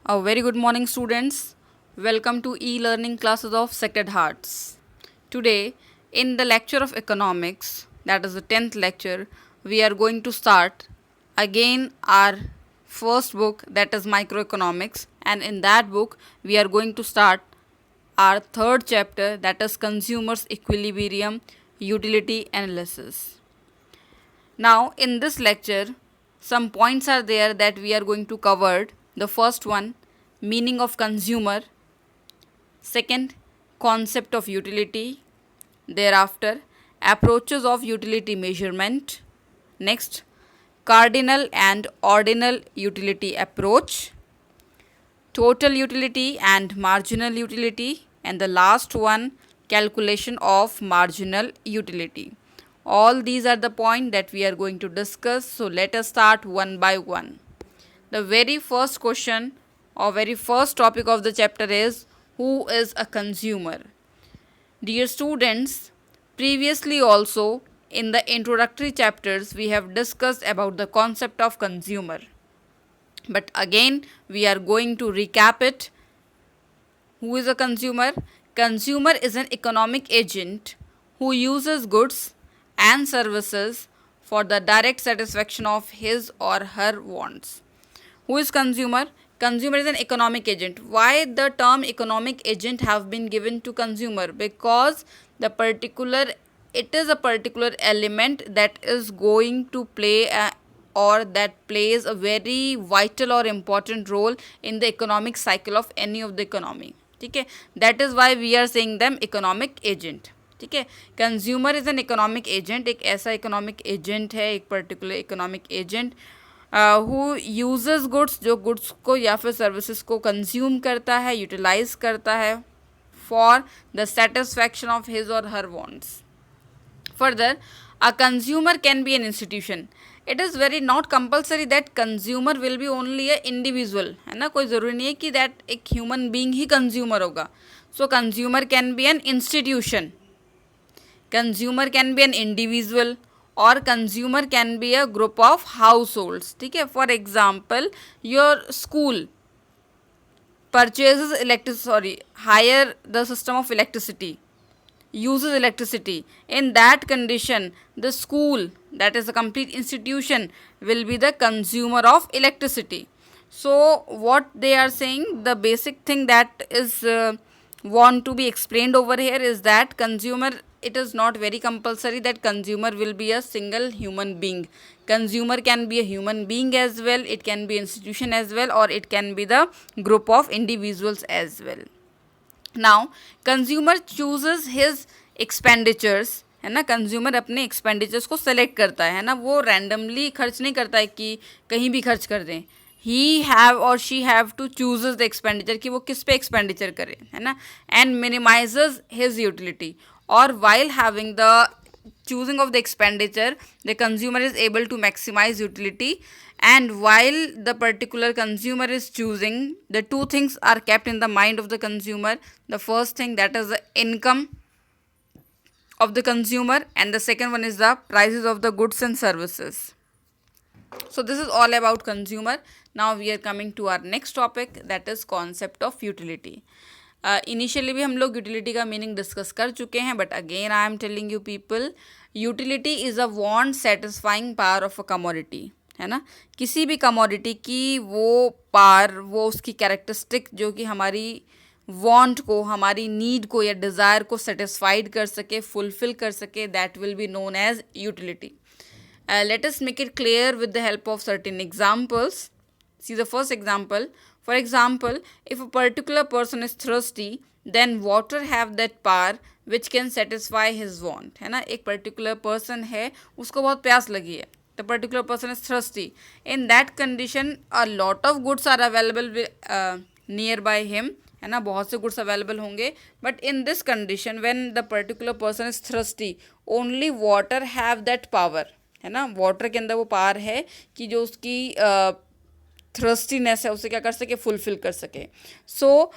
A very good morning, students. Welcome to e-learning classes of Sacred Hearts. Today, in the lecture of economics, that is the 10th lecture, we are going to start again our first book, that is microeconomics, and in that book we are going to start our third chapter, that is consumers equilibrium utility analysis. Now, in this lecture, some points are there that we are going to cover. The first one, meaning of consumer. Second, concept of utility. Thereafter, approaches of utility measurement. Next, cardinal and ordinal utility approach. Total utility and marginal utility. And the last one, calculation of marginal utility. All these are the points that we are going to discuss. So let us start one by one. The very first question or very first topic of the chapter is, who is a consumer? Dear students, previously also in the introductory chapters we have discussed about the concept of consumer. But again we are going to recap it. Who is a consumer? Consumer is an economic agent who uses goods and services for the direct satisfaction of his or her wants. Who is consumer? Consumer is an economic agent. Why the term economic agent have been given to consumer? Because it is a particular element that is going to play or that plays a very vital or important role in the economic cycle of any of the economy. ठीक है, that is why we are saying them economic agent. ठीक है, consumer is an economic agent. एक ऐसा economic agent है, एक particular economic agent who uses goods, जो goods को या फिर सर्विसेज को कंज्यूम करता है, यूटिलाइज करता है for the satisfaction of his और her wants. Further, a consumer can be an institution. It is very not compulsory that consumer will be only a individual, है ना. कोई ज़रूरी नहीं है कि that एक human being ही consumer होगा. So consumer can be an institution, consumer can be an individual, or consumer can be a group of households. ठीक है, for example your school hire the system of electricity, uses electricity. In that condition, the school, that is a complete institution, will be the consumer of electricity. So what they are saying, the basic thing that is want to be explained over here is that consumer, it is not very compulsory that consumer will be a single human being. Consumer can be a human being as well, it can be institution as well, or it can be the group of individuals as well. Now consumer chooses his expenditures, है ना. Consumer अपने expenditures को select करता है ना. वो randomly खर्च नहीं करता है कि कहीं भी खर्च कर दें. ही हैव और she have to chooses the expenditure, कि वो किस पे एक्सपेंडिचर करे, है ना. एंड मिनिमाइजेज हिज यूटिलिटी, और while having the choosing of the expenditure, the consumer is able to maximize utility. And while the particular consumer is choosing, the two things are kept in the mind of the consumer. The first thing, that is the income of the consumer, and the second one is the prices of the goods and services. So this is all about consumer. Now we are coming to our next topic, that is concept of utility. Initially भी हम लोग utility का meaning discuss कर चुके हैं, but again I am telling you people, utility is a want satisfying power of a commodity, है ना. किसी भी कमोडिटी की वो पावर, वो उसकी कैरेक्टरिस्टिक जो कि हमारी वांट को, हमारी नीड को या डिज़ायर को सेटिस्फाइड कर सके, फुलफिल कर सके, that will be known as utility. Let us make it clear with the help of certain examples. See the first example. For example, if a particular person is thirsty, then water have that power which can satisfy his want, है ना. एक particular person है, उसको बहुत प्यास लगी है. The particular person is thirsty. In that condition, a lot of goods are available nearby him, है ना. बहुत से goods available होंगे. But in this condition, when the particular person is thirsty, only water have that power, है ना. water के अंदर वो power है कि जो उसकी थ्रस्टीनेस है उसे क्या कर सके, फुलफिल कर सके. So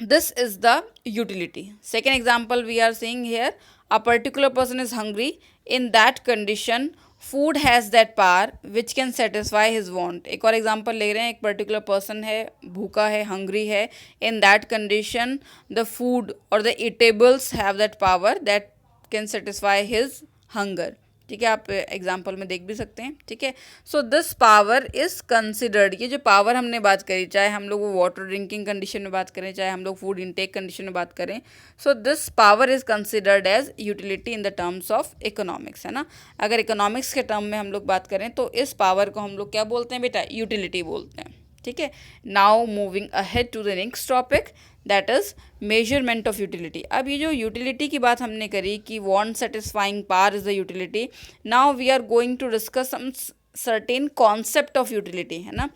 this is the utility. Second example we are seeing here, a particular person is hungry. In that condition, food has that power which can satisfy his want. एक और एग्जाम्पल ले रहे हैं, एक पर्टिकुलर पर्सन है, भूखा है, hungry है, in that condition the food और the eatables have that power that can satisfy his hunger. ठीक है, आप एग्जाम्पल में देख भी सकते हैं। ठीक है, सो दिस पावर इज कंसिडर्ड, ये जो पावर हमने बात करी, चाहे हम लोग वो वाटर ड्रिंकिंग कंडीशन में बात करें, चाहे हम लोग फूड इनटेक कंडीशन में बात करें, so this power is considered as utility in the terms of economics, है ना। अगर इकोनॉमिक्स के टर्म में हम लोग बात करें तो इस पावर को हम लोग क्या बोलते हैं बेटा, यूटिलिटी बोलते हैं। ठीक है, now moving ahead to the next topic that is measurement of utility. अब ये जो यूटिलिटी की बात हमने करी कि want satisfying power is the utility, now we are going to discuss some certain concept of utility, है ना।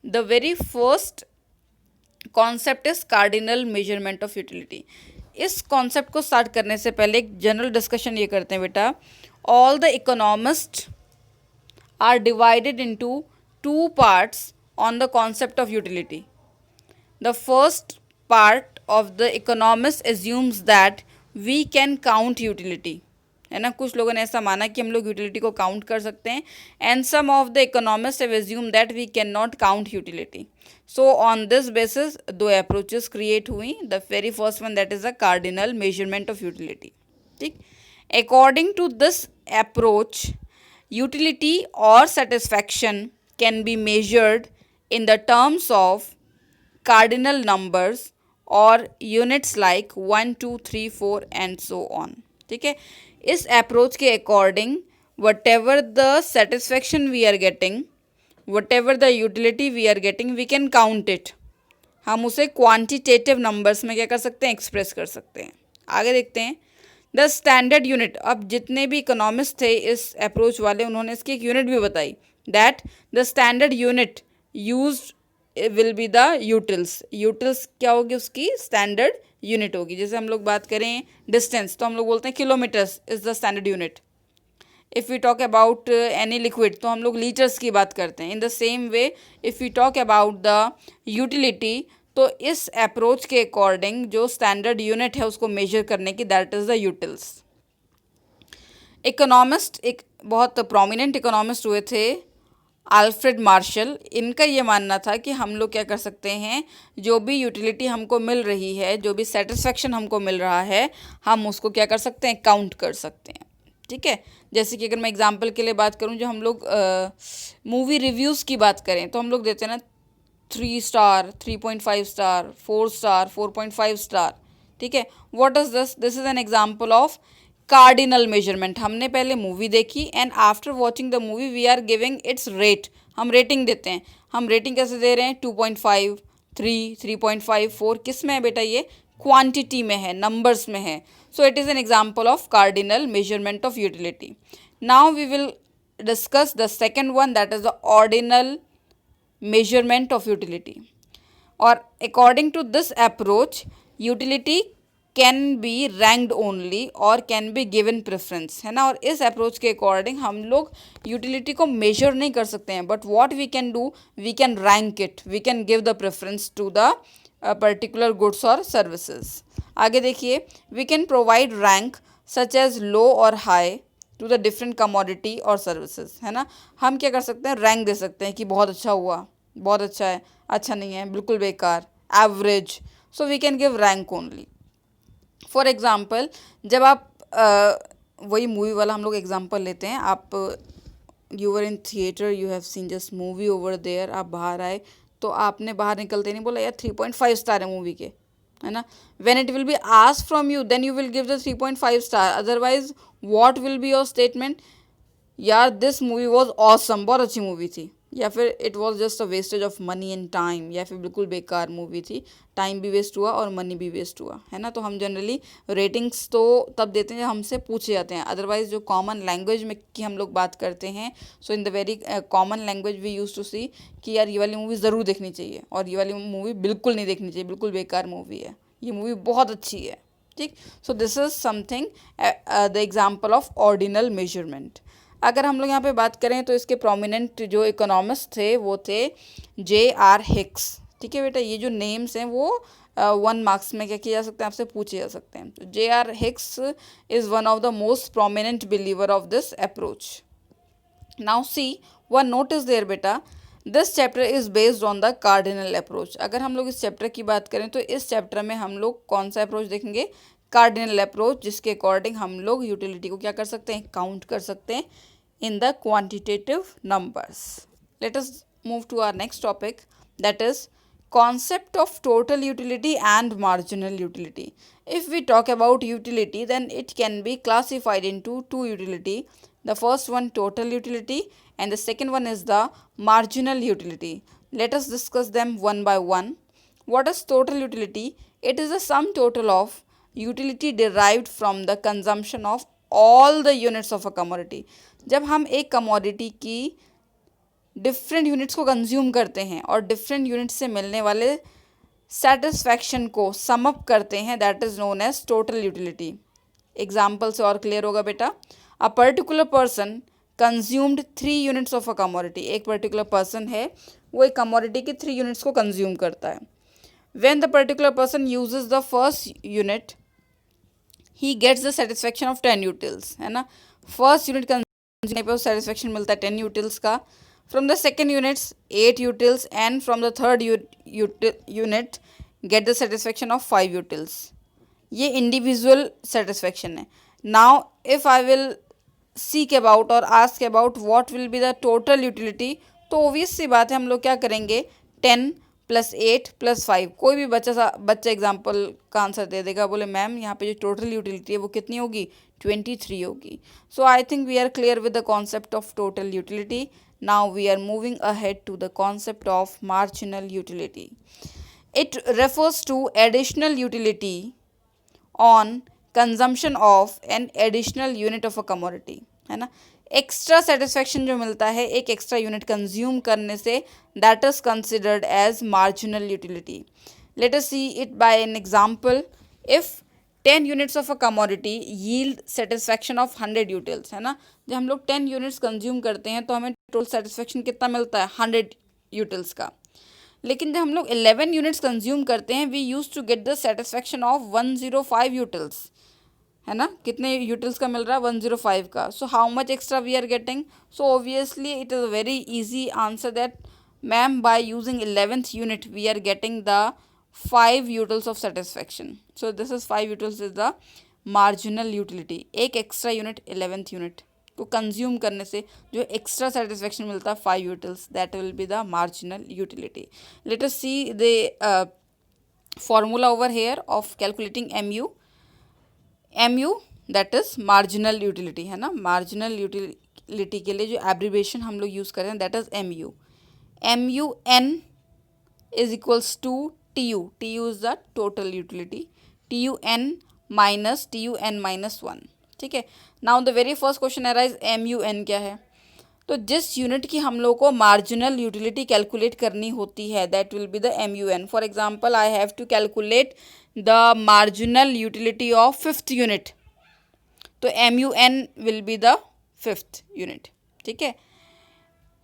The very first concept is cardinal measurement of utility. इस कॉन्सेप्ट को स्टार्ट करने से पहले एक जनरल डिस्कशन ये करते हैं बेटा। All the economist are divided into two parts on the concept of utility. The first part of the economist assumes that we can count utility, है ना। कुछ लोगों ने ऐसा माना कि हम लोग यूटिलिटी को काउंट कर सकते हैं, and some of the economist have assumed that we cannot count utility. So on this basis दो अप्रोचेस क्रिएट हुई। The very first one that is the cardinal measurement of utility. ठीक, according to this approach utility और satisfaction can be measured in the terms of cardinal numbers or units like 1, 2, 3, 4 and so on. ठीक है, इस approach के according whatever the satisfaction we are getting, whatever the utility we are getting, we can count it. हम उसे quantitative numbers में क्या कर सकते हैं, एक्सप्रेस कर सकते हैं। आगे देखते हैं द स्टैंडर्ड यूनिट। अब जितने भी इकोनॉमिस्ट थे इस अप्रोच वाले, उन्होंने इसकी एक यूनिट भी बताई, that the standard unit used will be the utils. Utils क्या होगी, उसकी स्टैंडर्ड यूनिट होगी। जैसे हम लोग बात करें डिस्टेंस तो हम लोग बोलते हैं kilometres is the standard unit. If we talk about any liquid तो हम लोग लीटर्स की बात करते हैं। In the same way if we talk about the utility तो इस अप्रोच के अकॉर्डिंग जो स्टैंडर्ड यूनिट है उसको मेजर करने की, that is the utils. Economist, एक बहुत प्रोमिनेंट इकोनॉमिस्ट हुए थे अल्फ्रेड मार्शल। इनका ये मानना था कि हम लोग क्या कर सकते हैं, जो भी यूटिलिटी हमको मिल रही है, जो भी सेटिस्फेक्शन हमको मिल रहा है, हम उसको क्या कर सकते हैं, काउंट कर सकते हैं। ठीक है, जैसे कि अगर मैं एग्जांपल के लिए बात करूं, जो हम लोग मूवी रिव्यूज़ की बात करें तो हम लोग देते हैं ना 3 स्टार, 3.5 स्टार, 4 स्टार, 4.5 स्टार। ठीक है, what is this, this is an example of cardinal measurement. हमने पहले मूवी देखी and after watching the movie we are giving its rate, हम रेटिंग देते हैं। हम रेटिंग कैसे दे रहे हैं, 2.5, 3, 3.5, 4, किस में है बेटा, ये क्वांटिटी में है, नंबर्स में है। So it is an example of cardinal measurement of utility. Now we will discuss the second one that is the ordinal measurement of utility. और according to this approach utility can be ranked only और can be given preference, है ना। और इस approach के according हम लोग utility को मेजर नहीं कर सकते हैं, but what we can do, we can rank it, we can give the preference to the particular goods और सर्विसेज। आगे देखिए, we can provide rank such as low और high to the different commodity और services, है ना। हम क्या कर सकते हैं, रैंक दे सकते हैं कि बहुत अच्छा हुआ, बहुत अच्छा है, अच्छा नहीं है, बिल्कुल बेकार, average. So we can give rank only. For example, जब आप वही मूवी वाला हम लोग एग्जांपल लेते हैं, आप you were in theatre, you have seen just movie over there, आप बाहर आए तो आपने बाहर निकलते नहीं बोला यार 3.5 स्टार है मूवी के, है ना। When it will be asked from you then you will give the 3.5 star, otherwise what will be your statement, यार दिस मूवी वॉज ऑसम, बहुत अच्छी मूवी थी, या फिर it was just a wastage of money and time, या फिर बिल्कुल बेकार मूवी थी, टाइम भी वेस्ट हुआ और मनी भी वेस्ट हुआ, है ना। तो हम जनरली रेटिंग्स तो तब देते हैं जब हमसे पूछे जाते हैं, अदरवाइज जो कॉमन लैंग्वेज में की हम लोग बात करते हैं, so in the very common language we use to see कि यार ये वाली मूवी ज़रूर देखनी चाहिए और ये वाली मूवी बिल्कुल नहीं देखनी चाहिए, बिल्कुल बेकार मूवी है, ये मूवी बहुत अच्छी है। ठीक, सो this is something the example of ordinal measurement. अगर हम लोग यहाँ पे बात करें तो इसके प्रोमिनेंट जो इकोनॉमिस्ट थे वो थे J.R. हिक्स। ठीक है बेटा, ये जो नेम्स हैं वो 1 मार्क्स में क्या किया जा सकते हैं, आपसे पूछे जा सकते हैं। तो J.R. Hicks is one of the most prominent believer of this approach. Now see, one note is there बेटा, this chapter is based on the cardinal approach. अगर हम लोग इस चैप्टर की बात करें तो इस चैप्टर में हम लोग कौन सा अप्रोच देखेंगे? कार्डिनल अप्रोच, जिसके अकॉर्डिंग हम लोग यूटिलिटी को क्या कर सकते हैं? काउंट कर सकते हैं in the quantitative numbers. Let us move to our next topic, that is concept of total utility and marginal utility. If we talk about utility, then it can be classified into two utility. The first one total utility and the second one is the marginal utility. Let us discuss them one by one. What is total utility? It is the sum total of utility derived from the consumption of all the units of a commodity. जब हम एक commodity की different units को consume करते हैं और different units से मिलने वाले सेटिस्फैक्शन को सम अप करते हैं, that is known as total utility. Example से और क्लियर होगा बेटा. A particular person consumed 3 units of a commodity. एक पर्टिकुलर पर्सन है, वो एक कमोडिटी की 3 यूनिट्स को कंज्यूम करता है. When the particular person uses the first unit, he gets the satisfaction of 10 utils, है ना. फर्स्ट यूनिट पे सेटिस्फैक्शन मिलता है 10 यूटिल्स का. From the second units 8 utils and from the third unit get the satisfaction of 5 utils. ये individual satisfaction है. Now if I will seek about और ask about what will be the total utility, तो obvious सी बात है, हम लोग क्या करेंगे? 10 + 8 + 5. कोई भी बच्चा एग्जाम्पल का आंसर दे देगा, बोले मैम यहाँ पे जो टोटल यूटिलिटी है वो कितनी होगी? 23 होगी. So I think we are clear with the concept of total utility. Now we are moving ahead to the concept of marginal utility. It refers to additional utility on consumption of an additional unit of a commodity, है ना. Extra satisfaction जो मिलता है एक extra unit consume करने से, that is considered as marginal utility. Let us see it by an example. If 10 units of a commodity yield satisfaction of 100 utils, है ना. जब हम लोग 10 यूनिट्स कंज्यूम करते हैं तो हमें टोटल सेटिस्फैक्शन कितना मिलता है? 100 यूटिल्स का. लेकिन जब हम लोग 11 यूनिट्स कंज्यूम करते हैं, we use to get the satisfaction of 105 utils, है ना. कितने यूटिल्स का मिल रहा है? 105 का. So how much extra we are getting? So obviously it is a very easy answer that ma'am by using 11th unit we are getting the 5 utils of satisfaction. So this is 5 utils is the marginal utility. एक extra unit 11th unit को consume करने से जो extra satisfaction मिलता है 5 utils, that will be the marginal utility. Let us see the formula over here of calculating MU, that is marginal utility, है ना. Marginal utility के लिए जो एब्रीवेशन हम लोग यूज़ कर रहे हैं that is MU. MUN is equals to TU. TU is the total utility. TUN minus TUN minus 1. ठीक है. Now the very first question arise, MUN क्या है? तो जिस यूनिट की हम लोग को मार्जिनल यूटिलिटी कैलकुलेट करनी होती है, that will be the MUN. For example, I have to calculate the marginal utility of 5th unit, तो MUN will be the 5th unit. ठीक है.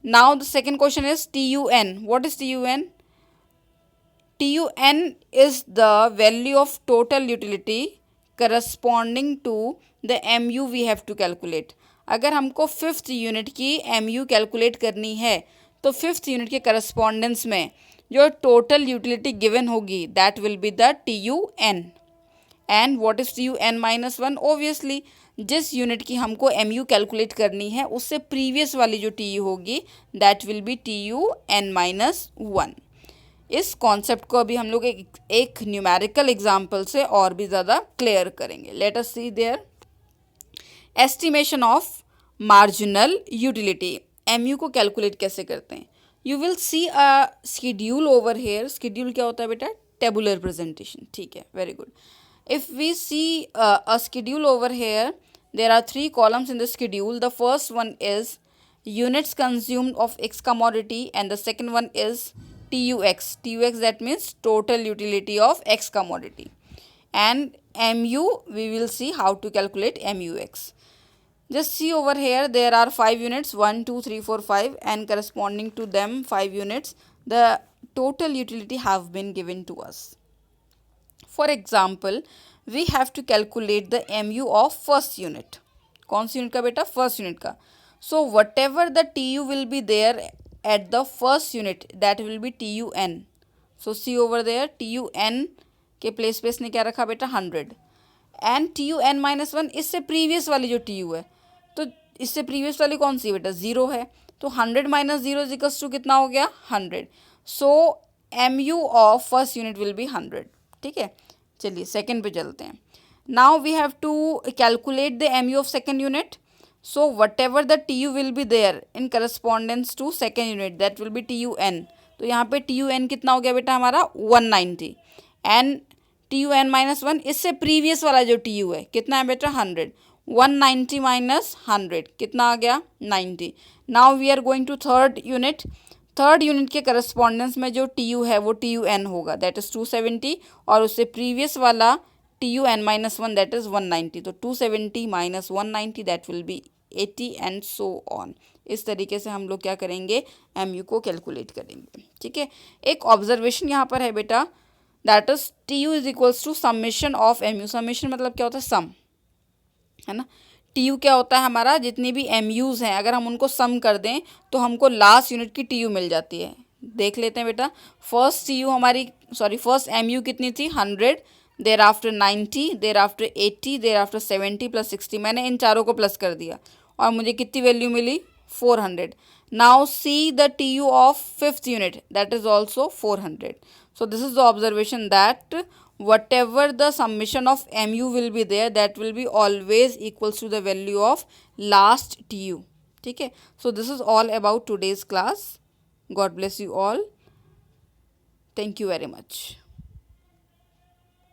Now the second question is TUN. What is TUN? TUN is the value of total utility corresponding to the MU we have to calculate. अगर हमको 5th unit की MU calculate करनी है तो 5th unit के correspondence में जो total utility given होगी that will be the TUN. And what is TUN minus 1? Obviously जिस यूनिट की हमको MU कैलकुलेट करनी है उससे प्रीवियस वाली जो TU होगी that will B TUN minus 1. इस कॉन्सेप्ट को अभी हम लोग एक न्यूमेरिकल एग्जाम्पल से और भी ज़्यादा क्लियर करेंगे. Let us see their estimation of marginal utility. MU को कैलकुलेट कैसे करते हैं? You will see a schedule over here. Schedule क्या होता है बेटा? Tabular presentation. ठीक है, very good. If we see a schedule over here, there are 3 columns in the schedule. The first one is units consumed of X commodity and the second one is TUX. TUX, that means total utility of X commodity. And MU, we will see how to calculate MUX. Just see over here, there are 5 units, 1, 2, 3, 4, 5, and corresponding to them 5 units, the total utility have been given to us. For example, we have to calculate the MU of first unit. कौन सी unit का बेटा? First unit का. So whatever the TU will be there at the first unit, that will be TUN. So see over there, TUN के place पे इसने क्या रखा बेटा 100, एंड TUN माइनस वन इससे प्रीवियस वाली जो TU है, तो इससे प्रीवियस वाली कौन सी है बेटा 0 है, तो 100 माइनस 0 इज इक्वल्स टू कितना हो गया 100. So MU of first unit will be 100. ठीक है, चलिए सेकेंड पे चलते हैं. Now we have to calculate the MU of second unit. So whatever the TU will be there in correspondence to second unit, that will be TUN. तो यहाँ पे TUN कितना हो गया बेटा हमारा 190, एंड TUN माइनस वन इससे previous वाला जो TU है कितना है बेटा 100. 190 माइनस 100 कितना आ गया 90. Now we are going to third unit. Third unit के करस्पॉन्डेंस में जो TU है वो TUN होगा, दैट इज़ 270, और उससे प्रीवियस वाला TUN minus one that is 190. तो 270 minus 190 that will B 80 and so on. इस तरीके से हम लोग क्या करेंगे MU को कैलकुलेट करेंगे. ठीक है, एक ऑब्जर्वेशन यहाँ पर है बेटा, that is TU is equals to summation of MU. Summation मतलब क्या होता है सम, है ना. TU क्या होता है हमारा, जितनी भी MUs हैं अगर हम उनको सम कर दें तो हमको लास्ट यूनिट की TU मिल जाती है. देख लेते हैं बेटा, फर्स्ट TU हमारी फर्स्ट MU कितनी थी 100, there after 90, there after 80, there after 70 plus 60. मैंने इन चारों को प्लस कर दिया और मुझे कितनी वैल्यू मिली 400. Now see the TU of fifth unit, that is also 400. So this is the observation that whatever the summation of MU will be there, that will be always equals to the value of last TU. ठीक है, so this is all about today's class. God bless you all. Thank you very much.